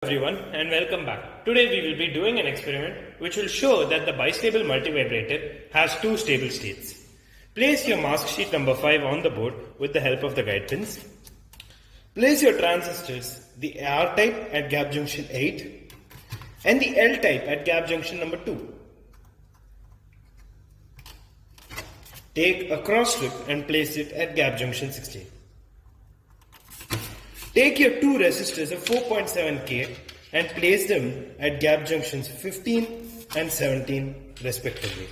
Everyone and welcome back. Today we will be doing an experiment which will show that the bistable multivibrator has two stable states. Place your mask sheet number 5 on the board with the help of the guide pins. Place your transistors, the R type at gap junction 8 and the L type at gap junction number 2. Take a cross strip and place it at gap junction 16. Take your two resistors of 4.7K and place them at gap junctions 15 and 17 respectively.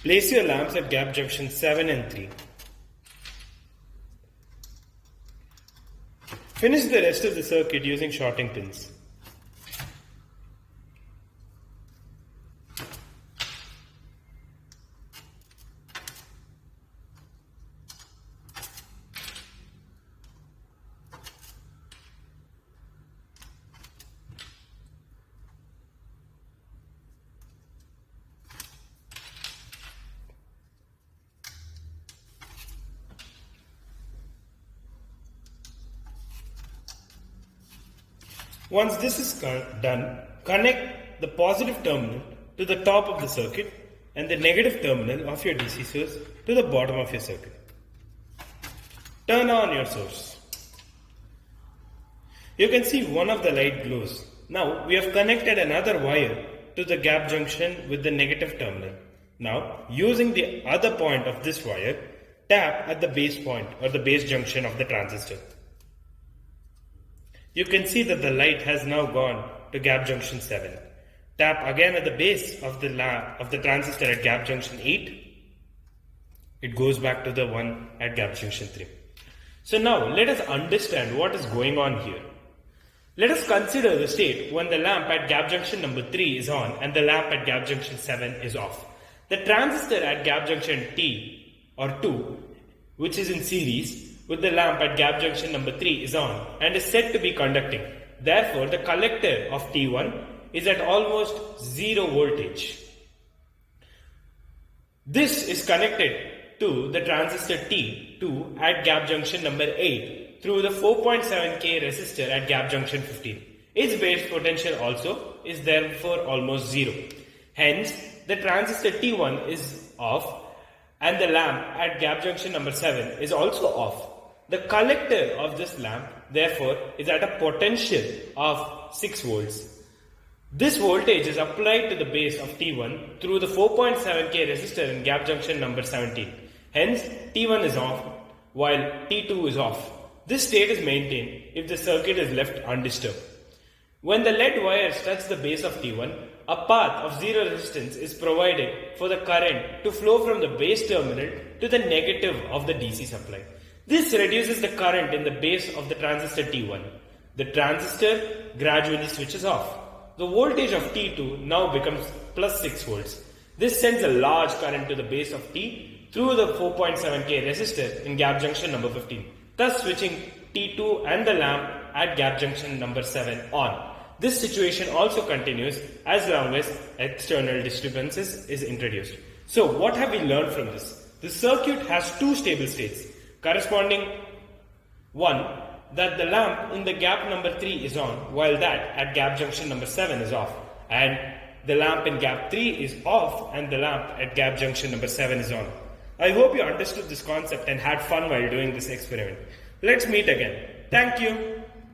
Place your lamps at gap junctions 7 and 3. Finish the rest of the circuit using shorting pins. Once this is done, connect the positive terminal to the top of the circuit and the negative terminal of your DC source to the bottom of your circuit. Turn on your source. You can see one of the light glows. Now we have connected another wire to the gap junction with the negative terminal. Now using the other point of this wire, tap at the base point or the base junction of the transistor. You can see that the light has now gone to gap junction 7. Tap again at the base of the transistor at gap junction 8. It goes back to the one at gap junction 3. So now let us understand what is going on here. Let us consider the state when the lamp at gap junction number 3 is on and the lamp at gap junction 7 is off. The transistor at gap junction T or 2, which is in series, with the lamp at gap junction number 3 is on and is said to be conducting. Therefore, the collector of T1 is at almost 0 voltage. This is connected to the transistor T2 at gap junction number 8 through the 4.7K resistor at gap junction 15. Its base potential also is therefore almost 0. Hence, the transistor T1 is off and the lamp at gap junction number 7 is also off. The collector of this lamp, therefore, is at a potential of 6 volts. This voltage is applied to the base of T1 through the 4.7K resistor in gap junction number 17. Hence, T1 is off while T2 is off. This state is maintained if the circuit is left undisturbed. When the lead wires touch the base of T1, a path of 0 resistance is provided for the current to flow from the base terminal to the negative of the DC supply. This reduces the current in the base of the transistor T1. The transistor gradually switches off. The voltage of T2 now becomes plus 6 volts. This sends a large current to the base of T through the 4.7K resistor in gap junction number 15, thus switching T2 and the lamp at gap junction number 7 on. This situation also continues as long as external disturbances is introduced. So what have we learned from this? The circuit has two stable states. Corresponding one, that the lamp in the gap number 3 is on while that at gap junction number 7 is off, and the lamp in gap 3 is off and the lamp at gap junction number 7 is on. I hope you understood this concept and had fun while doing this experiment. Let's meet again. Thank you.